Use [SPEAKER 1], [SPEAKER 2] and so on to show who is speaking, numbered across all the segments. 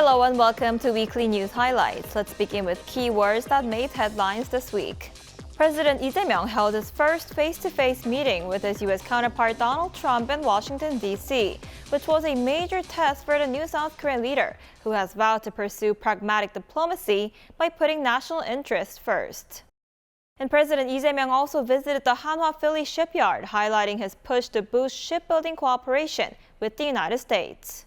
[SPEAKER 1] Hello and welcome to Weekly News Highlights. Let's begin with keywords that made headlines this week. President Lee Jae-myung held his first face-to-face meeting with his U.S. counterpart Donald Trump in Washington, D.C., which was a major test for the new South Korean leader, who has vowed to pursue pragmatic diplomacy by putting national interests first. And President Lee Jae-myung also visited the Hanwha Philly Shipyard, highlighting his push to boost shipbuilding cooperation with the United States.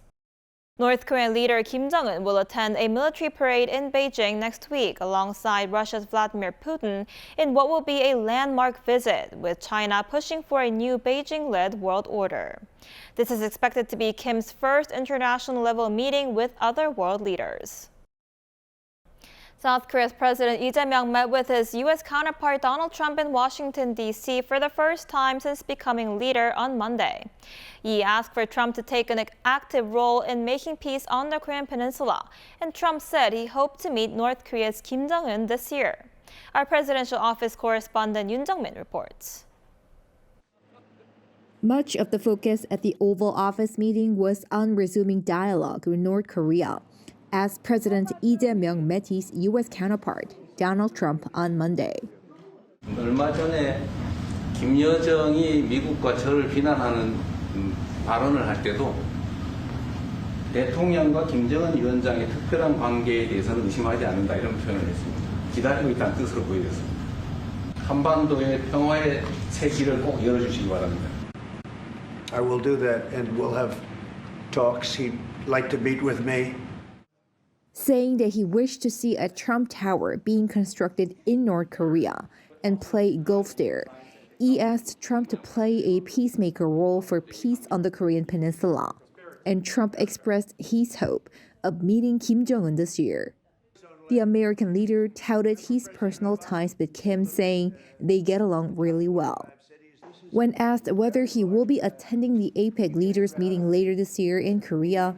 [SPEAKER 1] North Korean leader Kim Jong-un will attend a military parade in Beijing next week alongside Russia's Vladimir Putin in what will be a landmark visit, with China pushing for a new Beijing-led world order. This is expected to be Kim's first international-level meeting with other world leaders. South Korea's President Lee Jae-myung met with his U.S. counterpart Donald Trump in Washington, D.C. for the first time since becoming leader on Monday. Lee asked for Trump to take an active role in making peace on the Korean peninsula, and Trump said he hoped to meet North Korea's Kim Jong-un this year. Our presidential office correspondent Yoon Jung-min reports.
[SPEAKER 2] Much of the focus at the Oval Office meeting was on resuming dialogue with North Korea, as President Lee Jae-myung met his U.S. counterpart, Donald Trump, on Monday.
[SPEAKER 3] 얼마 전에 김여정이 미국과 저를 비난하는 발언을 할 때도 대통령과 김정은 위원장의 특별한 관계에 대해서는 의심하지 않는다 이런 표현을 했습니다. 기다리고 있다는 뜻으로 보여졌습니다. 한반도의 평화의 새 길을 꼭 열어주시기 바랍니다.
[SPEAKER 4] I will do that and we'll have talks. He'd like to meet with me.
[SPEAKER 2] Saying that he wished to see a Trump Tower being constructed in North Korea and play golf there. He asked Trump to play a peacemaker role for peace on the Korean peninsula, and Trump expressed his hope of meeting Kim Jong-un this year. The American leader touted his personal ties with Kim, saying they get along really well. When asked whether he will be attending the APEC leaders meeting later this year in Korea,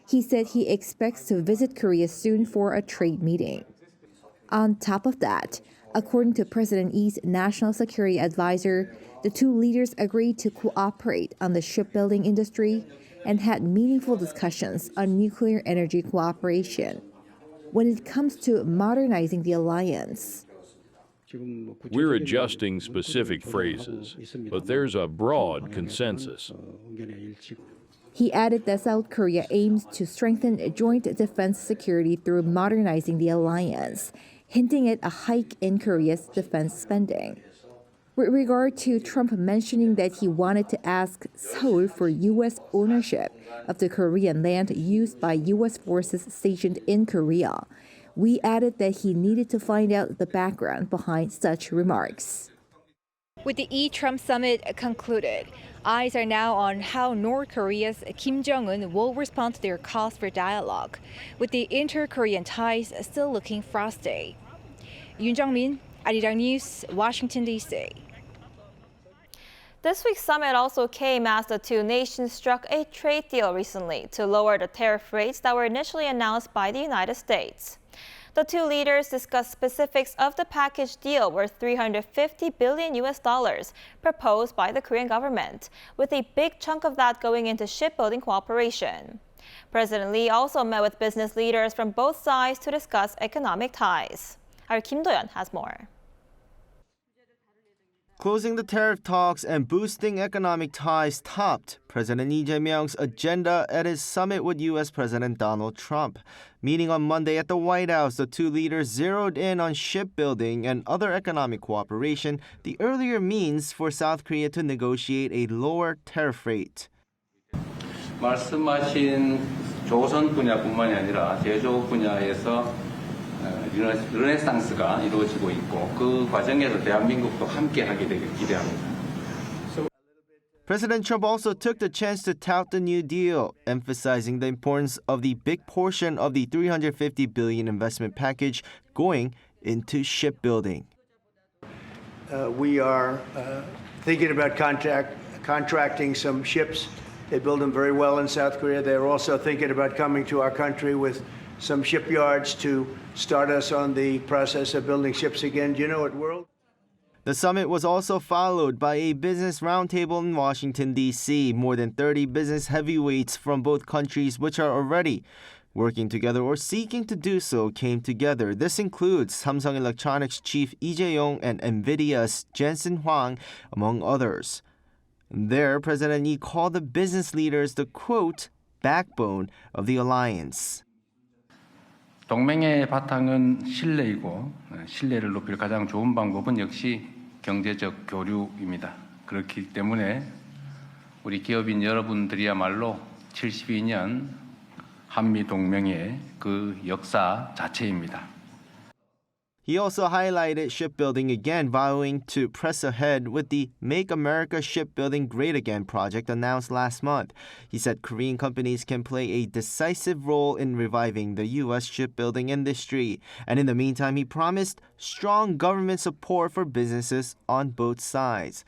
[SPEAKER 2] he said he expects to visit Korea soon for a trade meeting. On top of that, according to President Lee's national security advisor, the two leaders agreed to cooperate on the shipbuilding industry and had meaningful discussions on nuclear energy cooperation. When it comes to modernizing the alliance,
[SPEAKER 5] we're adjusting specific phrases, but there's a broad consensus.
[SPEAKER 2] He added that South Korea aims to strengthen joint defense security through modernizing the alliance, hinting at a hike in Korea's defense spending. With regard to Trump mentioning that he wanted to ask Seoul for U.S. ownership of the Korean land used by U.S. forces stationed in Korea, we added that he needed to find out the background behind such remarks.
[SPEAKER 6] With the E-Trump summit concluded, eyes are now on how North Korea's Kim Jong-un will respond to their calls for dialogue, with the inter-Korean ties still looking frosty. Yoon Jung-min, Arirang News, Washington, D.C.
[SPEAKER 1] This week's summit also came as the two nations struck a trade deal recently to lower the tariff rates that were initially announced by the United States. The two leaders discussed specifics of the package deal worth $350 billion proposed by the Korean government, with a big chunk of that going into shipbuilding cooperation. President Lee also met with business leaders from both sides to discuss economic ties. Our Kim Do-yeon has more.
[SPEAKER 7] Closing the tariff talks and boosting economic ties topped President Lee Jae-myung's agenda at his summit with U.S. President Donald Trump. Meeting on Monday at the White House, the two leaders zeroed in on shipbuilding and other economic cooperation, the earlier means for South Korea to negotiate a lower tariff rate.
[SPEAKER 3] 말씀하신 조선 분야뿐만이 아니라 제조 분야에서 르네상스가 이루어지고 있고 그 과정에서 대한민국도 함께하게 되길 기대합니다.
[SPEAKER 7] President Trump also took the chance to tout the New Deal, emphasizing the importance of the big portion of the $350 billion investment package going into shipbuilding.
[SPEAKER 4] We are thinking about contracting some ships. They build them very well in South Korea. They're also thinking about coming to our country with some shipyards to start us on the process of building ships again. Do you know what world?
[SPEAKER 7] The summit was also followed by a business roundtable in Washington, D.C. More than 30 business heavyweights from both countries, which are already working together or seeking to do so came together. This includes Samsung Electronics chief Lee Jae-yong and NVIDIA's Jensen Huang, among others. There, President Lee called the business leaders the, quote, backbone of the alliance.
[SPEAKER 3] 동맹의 바탕은 신뢰이고 신뢰를 높일 가장 좋은 방법은 역시 경제적 교류입니다. 그렇기 때문에 우리 기업인 여러분들이야말로 72년 한미 동맹의 그 역사 자체입니다.
[SPEAKER 7] He also highlighted shipbuilding again, vowing to press ahead with the Make America Shipbuilding Great Again project announced last month. He said Korean companies can play a decisive role in reviving the U.S. shipbuilding industry. And in the meantime, he promised strong government support for businesses on both sides.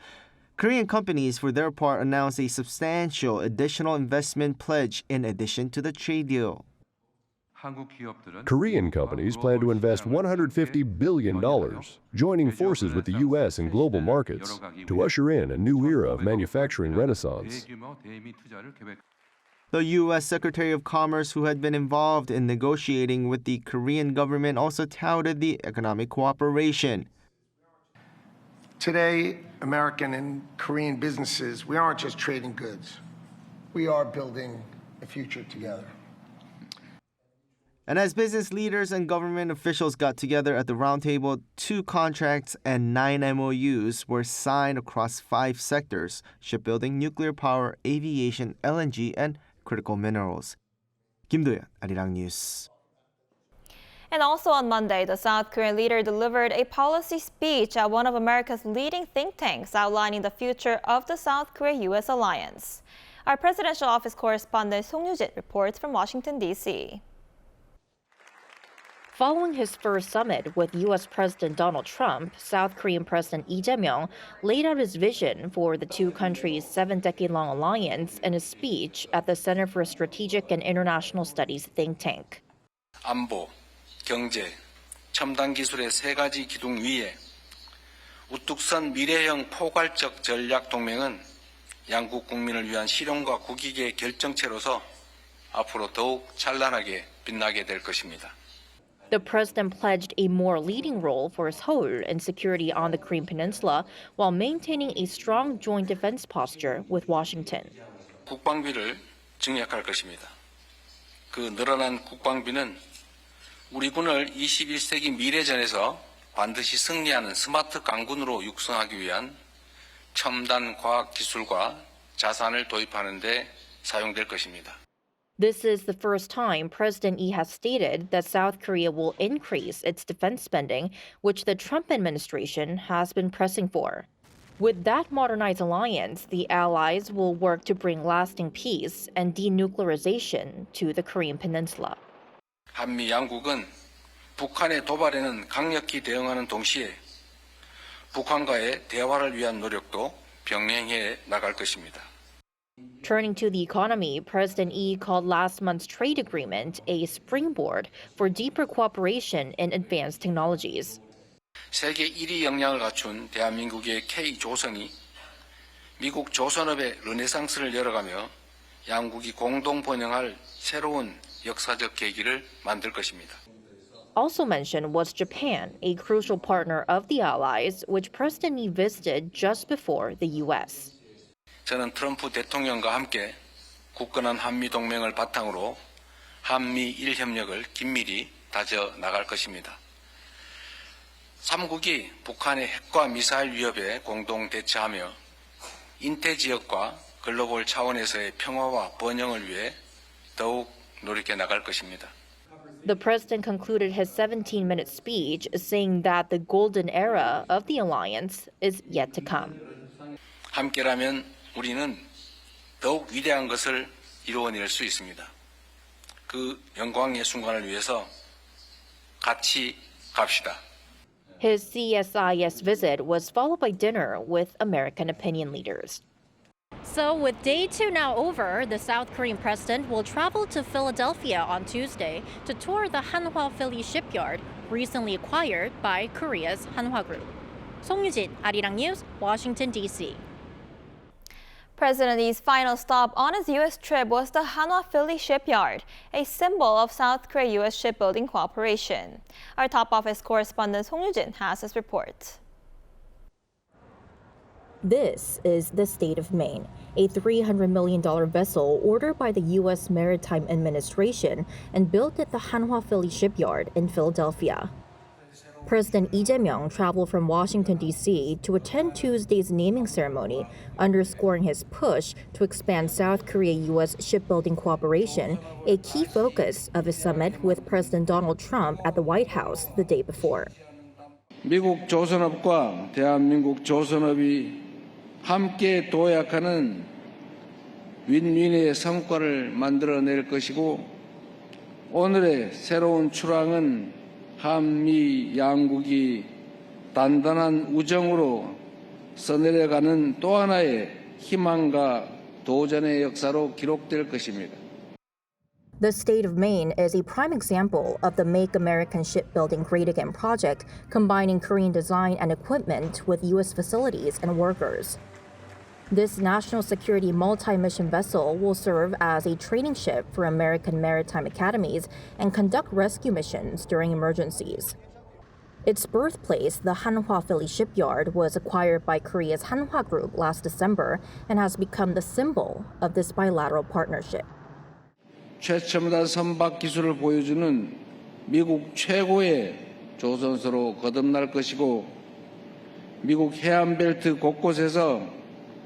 [SPEAKER 7] Korean companies, for their part, announced a substantial additional investment pledge in addition to the trade deal.
[SPEAKER 8] Korean companies plan to invest $150 billion, joining forces with the U.S. in global markets to usher in a new era of manufacturing renaissance.
[SPEAKER 7] The U.S. Secretary of Commerce, who had been involved in negotiating with the Korean government, also touted the economic cooperation.
[SPEAKER 9] Today, American and Korean businesses, we aren't just trading goods. We are building a future together.
[SPEAKER 7] And as business leaders and government officials got together at the roundtable, 2 contracts and 9 MOUs were signed across 5 sectors: shipbuilding, nuclear power, aviation, LNG, and critical minerals. Kim Do-yeon, Arirang News.
[SPEAKER 1] And also on Monday, the South Korean leader delivered a policy speech at one of America's leading think tanks outlining the future of the South Korea-U.S. alliance. Our presidential office correspondent Song Yoo-jin reports from Washington, D.C.
[SPEAKER 10] Following his first summit with U.S. President Donald Trump, South Korean President Lee Jae-myung laid out his vision for the two countries' 7-decade-long alliance in a speech at the Center for Strategic and International Studies think tank.
[SPEAKER 3] 안보, 경제, 첨단 기술의 3가지 기둥 위에 우뚝 선 미래형 포괄적 전략 동맹은 양국 국민을 위한 실용과 국익의 결정체로서 앞으로 더욱 찬란하게 빛나게 될 것입니다.
[SPEAKER 10] The president pledged a more leading role for Seoul in security on the Korean Peninsula while maintaining a strong joint defense posture with Washington.
[SPEAKER 3] 국방비를 증액할 것입니다. 그 늘어난 국방비는 우리 군을 21세기 미래전에서 반드시 승리하는 스마트 강군으로 육성하기 위한 첨단 과학 기술과 자산을 도입하는 데 사용될 것입니다.
[SPEAKER 10] This is the first time President Lee has stated that South Korea will increase its defense spending, which the Trump administration has been pressing for. With that modernized alliance, the allies will work to bring lasting peace and denuclearization to the Korean Peninsula.
[SPEAKER 3] 한미 양국은 북한의 도발에는 강력히 대응하는 동시에 북한과의 대화를 위한 노력도 병행해 나갈 것입니다.
[SPEAKER 10] Turning to the economy, President Lee called last month's trade agreement a springboard for deeper cooperation in advanced technologies.
[SPEAKER 3] 세계 1위 역량을 갖춘 대한민국의 K조선이 미국 조선업의 르네상스를 열어가며 양국이 공동 번영할 새로운 역사적 계기를 만들 것입니다.
[SPEAKER 10] Also mentioned was Japan, a crucial partner of the Allies, which President Lee visited just before the U.S.
[SPEAKER 3] 저는 트럼프 대통령과 함께 굳건한 한미 동맹을 바탕으로 한미 일협력을 긴밀히 다져 나갈 것입니다. 3국이 북한의 핵과 미사일 위협에 공동 대처하며 인태 지역과 글로벌 차원에서의 평화와 번영을 위해 더욱 노력해 나갈 것입니다.
[SPEAKER 10] The president concluded his 17-minute speech saying that the golden era of the alliance is yet to come.
[SPEAKER 3] 함께라면 우리는 더욱 위대한 것을 이루어낼 수 있습니다. 그 영광의 순간을 위해서 같이 갑시다.
[SPEAKER 10] His CSIS visit was followed by dinner with American opinion leaders. So with day 2 now over, the South Korean president will travel to Philadelphia on Tuesday to tour the Hanwha Philly Shipyard, recently acquired by Korea's Hanwha Group. Song Yoo-jin, Arirang News, Washington, D.C.
[SPEAKER 1] President Lee's final stop on his U.S. trip was the Hanwha Philly Shipyard, a symbol of South Korea-U.S. shipbuilding cooperation. Our top office correspondent Song Yoo-jin has this report.
[SPEAKER 10] This is the state of Maine, a $300 million vessel ordered by the U.S. Maritime Administration and built at the Hanwha Philly Shipyard in Philadelphia. President Lee Jae-myung traveled from Washington, D.C. to attend Tuesday's naming ceremony, underscoring his push to expand South Korea-U.S. shipbuilding cooperation, a key focus of his summit with President Donald Trump at the White House the day before.
[SPEAKER 3] 미국 조선업과 대한민국 조선업이 함께 도약하는 윈윈의 성과를 만들어낼 것이고 오늘의 새로운 출항은 한미 양국이 단단한 우정으로 써내려가는 또 하나의 희망과 도전의 역사로 기록될 것입니다.
[SPEAKER 10] The state of Maine is a prime example of the Make American Shipbuilding Great Again project, combining Korean design and equipment with U.S. facilities and workers. This national security multi-mission vessel will serve as a training ship for American maritime academies and conduct rescue missions during emergencies. Its birthplace, the Hanwha Philly Shipyard, was acquired by Korea's Hanwha Group last December and has become the symbol of this bilateral partnership.
[SPEAKER 3] 최첨단 선박 기술을 보여주는 미국 최고의 조선소로 거듭날 것이고 미국 해안벨트 곳곳에서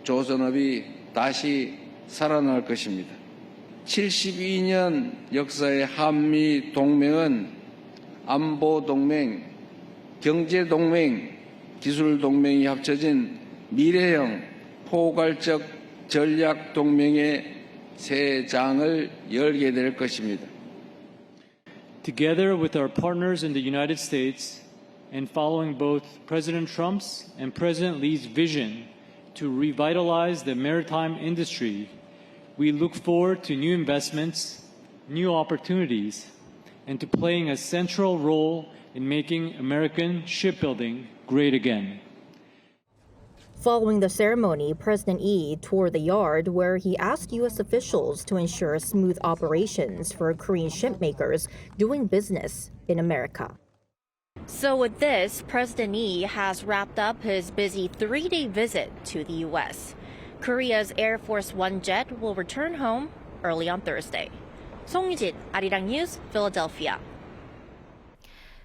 [SPEAKER 3] 조선업이 다시 살아날 것입니다. 72년 역사의 한미 동맹은 안보 동맹, 경제 동맹, 기술 동맹이 합쳐진 미래형 포괄적 전략 동맹의 새 장을 열게 될 것입니다.
[SPEAKER 11] Together with our partners in the United States and following both President Trump's and President Lee's vision to revitalize the maritime industry, we look forward to new investments, new opportunities, and to playing a central role in making American shipbuilding great again.
[SPEAKER 10] Following the ceremony, President Lee toured the yard where he asked U.S. officials to ensure smooth operations for Korean shipmakers doing business in America. So with this, President Lee has wrapped up his busy 3-day visit to the U.S. Korea's Air Force One jet will return home early on Thursday. Song Yoo-jin, Arirang News, Philadelphia.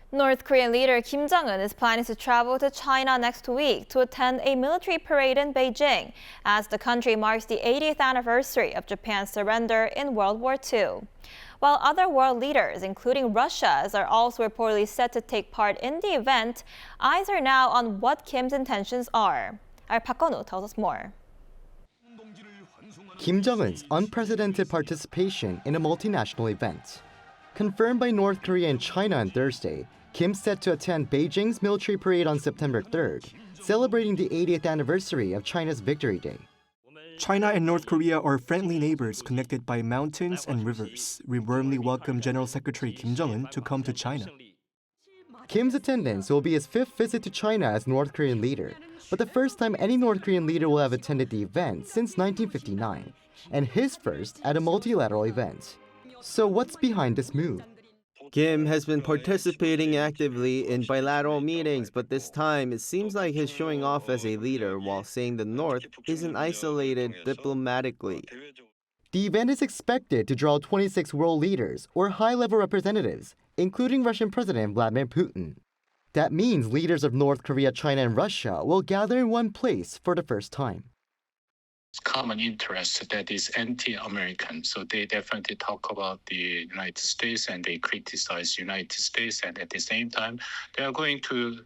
[SPEAKER 1] North Korean leader Kim Jong-un is planning to travel to China next week to attend a military parade in Beijing as the country marks the 80th anniversary of Japan's surrender in World War II. While other world leaders, including Russia's, are also reportedly set to take part in the event, eyes are now on what Kim's intentions are. Our Park Gun-woo tells us more.
[SPEAKER 12] Kim Jong-un's unprecedented participation in a multinational event. Confirmed by North Korea and China on Thursday, Kim's set to attend Beijing's military parade on September 3rd, celebrating the 80th anniversary of China's Victory Day.
[SPEAKER 13] China and North Korea are friendly neighbors connected by mountains and rivers. We warmly welcome General Secretary Kim Jong-un to come to China.
[SPEAKER 12] Kim's attendance will be his 5th visit to China as North Korean leader, but the first time any North Korean leader will have attended the event since 1959, and his first at a multilateral event. So what's behind this move?
[SPEAKER 7] Kim has been participating actively in bilateral meetings, but this time it seems like he's showing off as a leader while saying the North isn't isolated diplomatically.
[SPEAKER 12] The event is expected to draw 26 world leaders or high-level representatives, including Russian President Vladimir Putin. That means leaders of North Korea, China, and Russia will gather in one place for the first time.
[SPEAKER 14] Common interest that is anti-American. So they definitely talk about the United States and they criticize United States, and at the same time, they are going to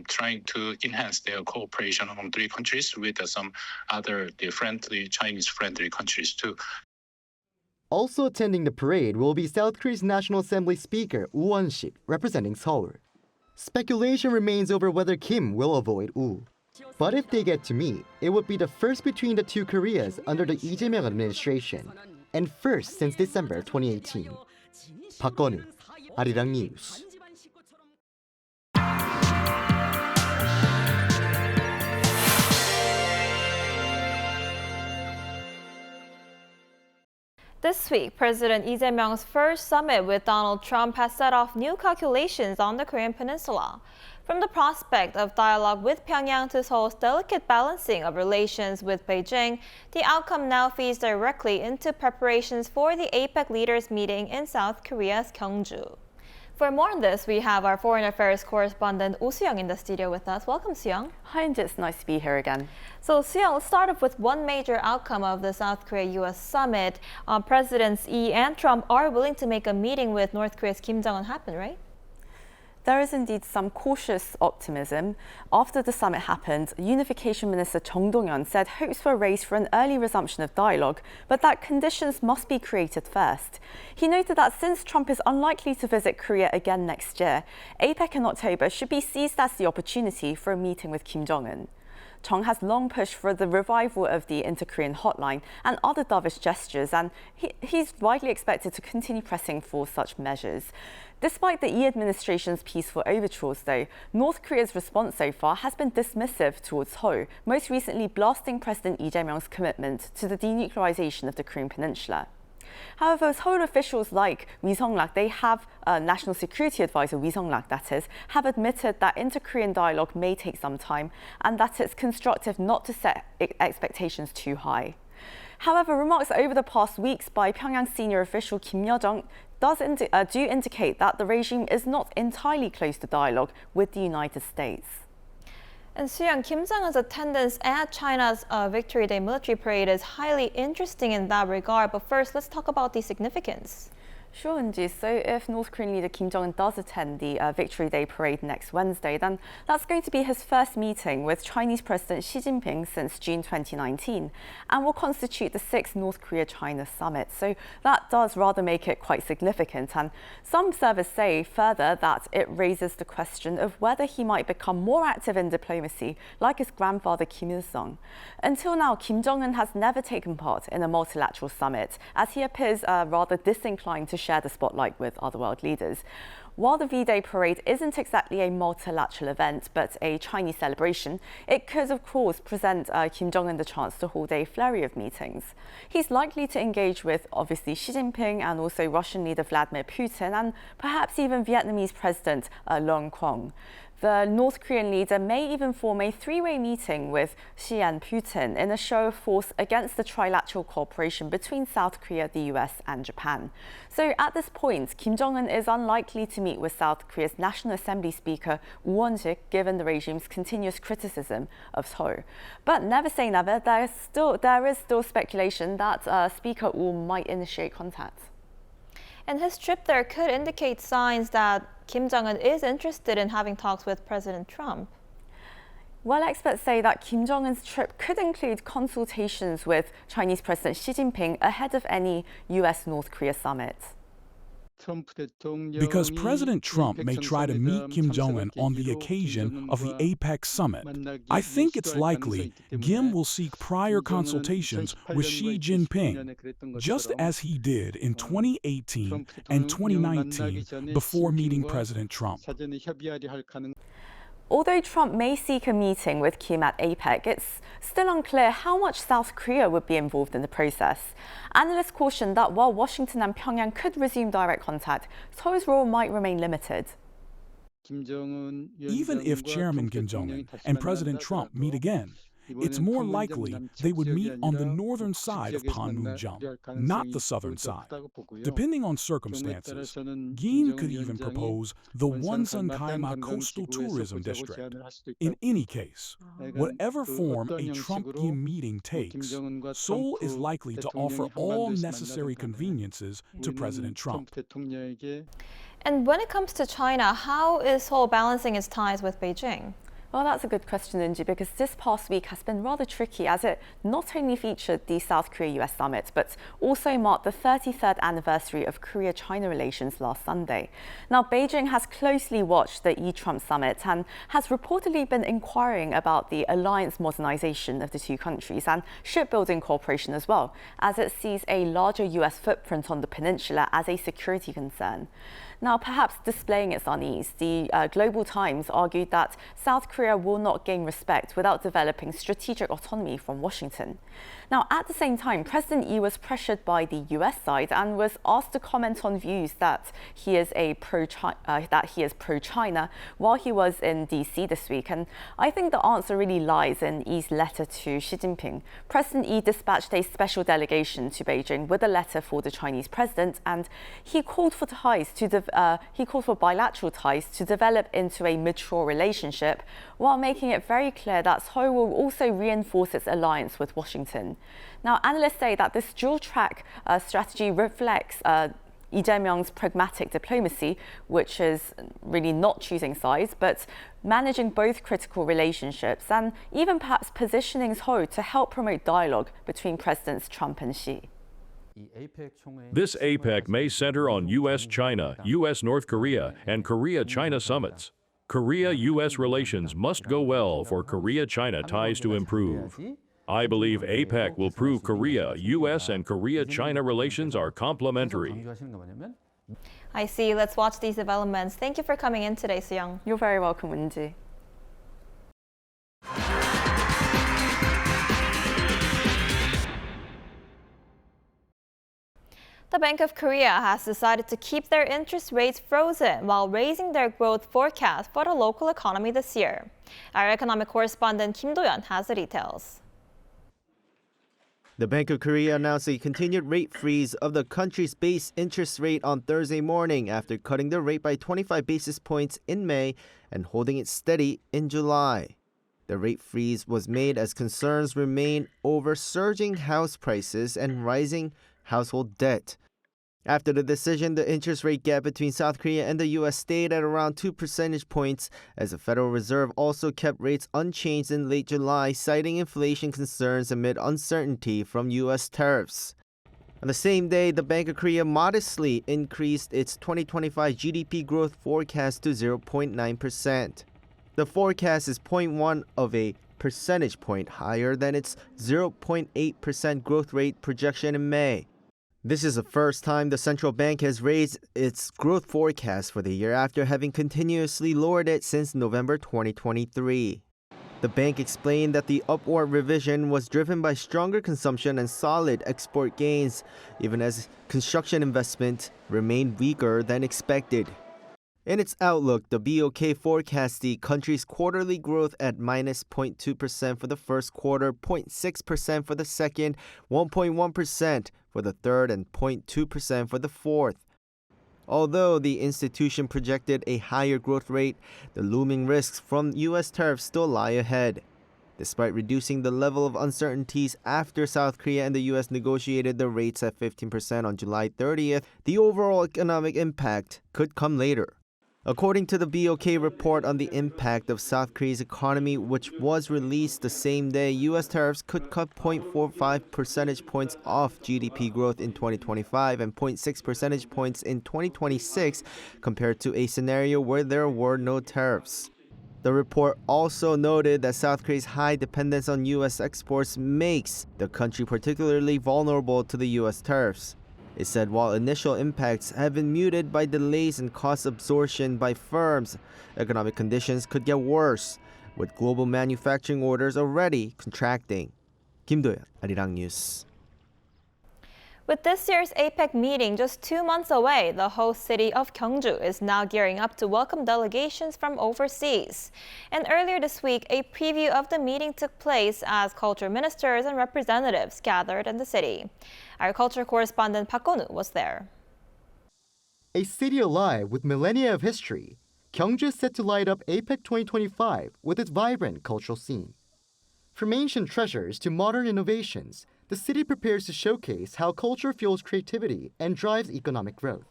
[SPEAKER 14] trying to enhance their cooperation among 3 countries with some other friendly Chinese-friendly countries too.
[SPEAKER 12] Also attending the parade will be South Korea's National Assembly Speaker Woo Won-sik, representing Seoul. Speculation remains over whether Kim will avoid Woo. But if they get to meet, it would be the first between the two Koreas under the Lee Jae-myung administration, and first since December 2018. Park Gun-woo, Arirang News.
[SPEAKER 1] This week, President Lee Jae-myung's first summit with Donald Trump has set off new calculations on the Korean peninsula. From the prospect of dialogue with Pyongyang to Seoul's delicate balancing of relations with Beijing, the outcome now feeds directly into preparations for the APEC leaders meeting in South Korea's Gyeongju. For more on this, we have our foreign affairs correspondent Oh Soo-young in the studio with us. Welcome, Soo-young.
[SPEAKER 15] Hi, and it's nice to be here again.
[SPEAKER 1] So, Soo-young, let's start off with one major outcome of the South Korea-U.S. summit. Presidents Lee and Trump are willing to make a meeting with North Korea's Kim Jong-un happen, right?
[SPEAKER 15] There is indeed some cautious optimism. After the summit happened, Unification Minister Chung Dong-yeon said hopes were raised for an early resumption of dialogue, but that conditions must be created first. He noted that since Trump is unlikely to visit Korea again next year, APEC in October should be seized as the opportunity for a meeting with Kim Jong-un. Chung has long pushed for the revival of the Inter-Korean hotline and other dovish gestures, and he's widely expected to continue pressing for such measures. Despite the Lee administration's peaceful overtures, though, North Korea's response so far has been dismissive towards Seoul, most recently blasting President Lee Jae-myung's commitment to the denuclearization of the Korean peninsula. However, Seoul officials like Ri Sung-lak, they have National Security Advisor Ri Sung-lak, that is, have admitted that inter-Korean dialogue may take some time and that it's constructive not to set expectations too high. However, remarks over the past weeks by Pyongyang senior official Kim Yo-jong do indicate that the regime is not entirely close to dialogue with the United States.
[SPEAKER 1] And Soo-young, Kim Jong-un's attendance at China's Victory Day military parade is highly interesting in that regard. But first, let's talk about the significance.
[SPEAKER 15] Sure, Angie. So if North Korean leader Kim Jong-un does attend the Victory Day parade next Wednesday, then that's going to be his first meeting with Chinese President Xi Jinping since June 2019 and will constitute the 6th North Korea-China summit. So that does rather make it quite significant. And some observers say further that it raises the question of whether he might become more active in diplomacy like his grandfather Kim Il-sung. Until now, Kim Jong-un has never taken part in a multilateral summit, as he appears rather disinclined to share the spotlight with other world leaders. While the V-Day parade isn't exactly a multilateral event, but a Chinese celebration, it could, of course, present Kim Jong-un the chance to hold a flurry of meetings. He's likely to engage with, obviously, Xi Jinping and also Russian leader Vladimir Putin and perhaps even Vietnamese President Long Quang. The North Korean leader may even form a three-way meeting with Xi and Putin in a show of force against the trilateral cooperation between South Korea, the US and Japan. So at this point, Kim Jong-un is unlikely to meet with South Korea's National Assembly Speaker Woo Won-sik, given the regime's continuous criticism of Seoul. But never say never, there is still speculation that Speaker Woo might initiate contact.
[SPEAKER 1] And his trip there could indicate signs that Kim Jong-un is interested in having talks with President Trump.
[SPEAKER 15] Well, experts say that Kim Jong-un's trip could include consultations with Chinese President Xi Jinping ahead of any US-North Korea summit.
[SPEAKER 16] Because President Trump may try to meet Kim Jong-un on the occasion of the APEC summit, I think it's likely Kim will seek prior consultations with Xi Jinping, just as he did in 2018 and 2019 before meeting President Trump.
[SPEAKER 15] Although Trump may seek a meeting with Kim at APEC, it's still unclear how much South Korea would be involved in the process. Analysts caution that while Washington and Pyongyang could resume direct contact, Seoul's role might remain limited.
[SPEAKER 16] Even if Chairman Kim Jong-un and President Trump meet again, it's more likely they would meet on the northern side of Panmunjom, not the southern side. Depending on circumstances, Kim could even propose the Wonsan-Kaima Coastal Tourism District. In any case, whatever form a Trump-Kim meeting takes, Seoul is likely to offer all necessary conveniences to President Trump.
[SPEAKER 1] And when it comes to China, how is Seoul balancing its ties with Beijing?
[SPEAKER 15] Well, that's a good question, Inji, because this past week has been rather tricky as it not only featured the South Korea-US summit, but also marked the 33rd anniversary of Korea-China relations last Sunday. Now, Beijing has closely watched the Trump summit and has reportedly been inquiring about the alliance modernization of the two countries and shipbuilding cooperation as well, as it sees a larger US footprint on the peninsula as a security concern. Now, perhaps displaying its unease, the Global Times argued that South Korea Korea will not gain respect without developing strategic autonomy from Washington. Now, at the same time, President Lee was pressured by the US side and was asked to comment on views that he is pro-China while he was in DC this week. And I think the answer really lies in Lee's letter to Xi Jinping. President Lee dispatched a special delegation to Beijing with a letter for the Chinese president, and he called for bilateral ties to develop into a mature relationship, while making it very clear that Seoul will also reinforce its alliance with Washington. Now, analysts say that this dual-track strategy reflects Lee Jae-myung's pragmatic diplomacy, which is really not choosing sides, but managing both critical relationships and even perhaps positioning Seoul to help promote dialogue between Presidents Trump and Xi.
[SPEAKER 5] This APEC may center on U.S.-China, U.S.-North Korea, and Korea-China summits. Korea-U.S. relations must go well for Korea-China ties to improve. I believe APEC will prove Korea, U.S. and Korea-China relations are complementary.
[SPEAKER 1] I see. Let's watch these developments. Thank you for coming in today, Soo-young.
[SPEAKER 15] You're very welcome, Wenji.
[SPEAKER 1] The Bank of Korea has decided to keep their interest rates frozen while raising their growth forecast for the local economy this year. Our economic correspondent Kim Do-yeon has the details.
[SPEAKER 7] The Bank of Korea announced a continued rate freeze of the country's base interest rate on Thursday morning after cutting the rate by 25 basis points in May and holding it steady in July. The rate freeze was made as concerns remain over surging house prices and rising household debt. After the decision, the interest rate gap between South Korea and the U.S. stayed at around 2 percentage points, as the Federal Reserve also kept rates unchanged in late July, citing inflation concerns amid uncertainty from U.S. tariffs. On the same day, the Bank of Korea modestly increased its 2025 GDP growth forecast to 0.9%. The forecast is 0.1 of a percentage point higher than its 0.8% growth rate projection in May. This is the first time the central bank has raised its growth forecast for the year after having continuously lowered it since November 2023. The bank explained that the upward revision was driven by stronger consumption and solid export gains, even as construction investment remained weaker than expected. In its outlook, the BOK forecasts the country's quarterly growth at -0.2% for the first quarter, 0.6% for the second, 1.1% for the third, and 0.2% for the fourth. Although the institution projected a higher growth rate, the looming risks from U.S. tariffs still lie ahead. Despite reducing the level of uncertainties after South Korea and the U.S. negotiated the rates at 15% on July 30th, the overall economic impact could come later. According to the BOK report on the impact of South Korea's economy, which was released the same day, U.S. tariffs could cut 0.45 percentage points off GDP growth in 2025 and 0.6 percentage points in 2026, compared to a scenario where there were no tariffs. The report also noted that South Korea's high dependence on U.S. exports makes the country particularly vulnerable to the U.S. tariffs. It said while initial impacts have been muted by delays in cost absorption by firms, economic conditions could get worse, with global manufacturing orders already contracting. Kim Do-yeon, Arirang News.
[SPEAKER 1] With this year's APEC meeting just 2 months away, the host city of Gyeongju is now gearing up to welcome delegations from overseas. And earlier this week, a preview of the meeting took place as culture ministers and representatives gathered in the city. Our culture correspondent Park Go-nu was there.
[SPEAKER 12] A city alive with millennia of history, Gyeongju is set to light up APEC 2025 with its vibrant cultural scene. From ancient treasures to modern innovations, the city prepares to showcase how culture fuels creativity and drives economic growth.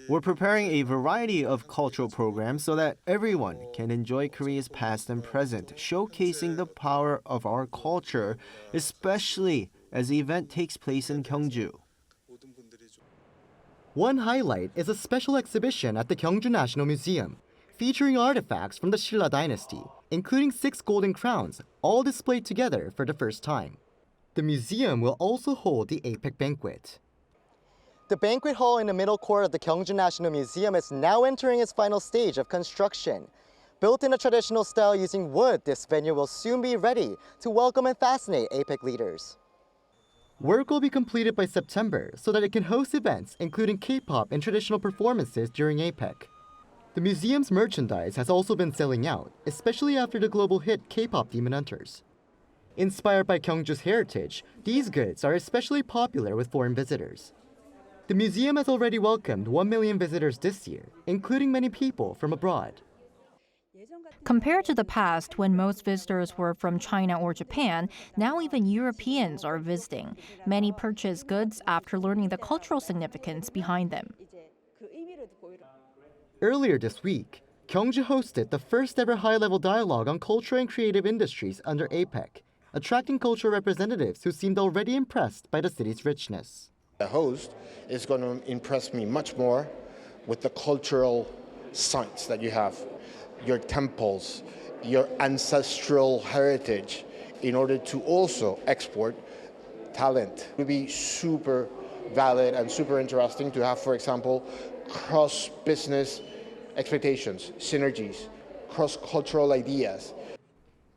[SPEAKER 7] We're preparing a variety of cultural programs so that everyone can enjoy Korea's past and present, showcasing the power of our culture, especially as the event takes place in Gyeongju.
[SPEAKER 12] One highlight is a special exhibition at the Gyeongju National Museum, featuring artifacts from the Silla dynasty, including 6 golden crowns, all displayed together for the first time. The museum will also hold the APEC banquet. The banquet hall in the middle court of the Gyeongju National Museum is now entering its final stage of construction. Built in a traditional style using wood, this venue will soon be ready to welcome and fascinate APEC leaders. Work will be completed by September so that it can host events including K-pop and traditional performances during APEC. The museum's merchandise has also been selling out, especially after the global hit K-pop Demon Hunters. Inspired by Gyeongju's heritage, these goods are especially popular with foreign visitors. The museum has already welcomed 1 million visitors this year, including many people from abroad.
[SPEAKER 10] Compared to the past, when most visitors were from China or Japan, now even Europeans are visiting. Many purchase goods after learning the cultural significance behind them.
[SPEAKER 12] Earlier this week, Gyeongju hosted the first ever high-level dialogue on culture and creative industries under APEC, attracting cultural representatives who seemed already impressed by the city's richness.
[SPEAKER 17] The host is going to impress me much more with the cultural sites that you have, your temples, your ancestral heritage, in order to also export talent. It would be super valid and super interesting to have, for example, cross-business expectations, synergies, cross-cultural ideas.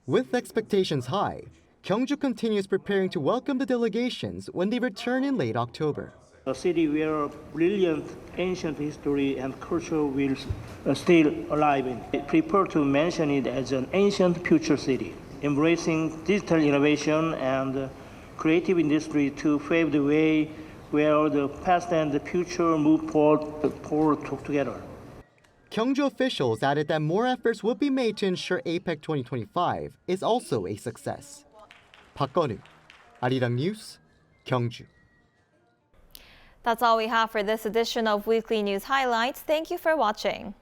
[SPEAKER 12] With expectations high, Gyeongju continues preparing to welcome the delegations when they return in late October.
[SPEAKER 18] A city where brilliant ancient history and culture will still alive in. I prefer to mention it as an ancient future city, embracing digital innovation and creative industry to pave the way where the past and the future move forward together.
[SPEAKER 12] Gyeongju officials added that more efforts would be made to ensure APEC 2025 is also a success. Park Geon-woo, Arirang News, Gyeongju.
[SPEAKER 1] That's all we have for this edition of Weekly News Highlights. Thank you for watching.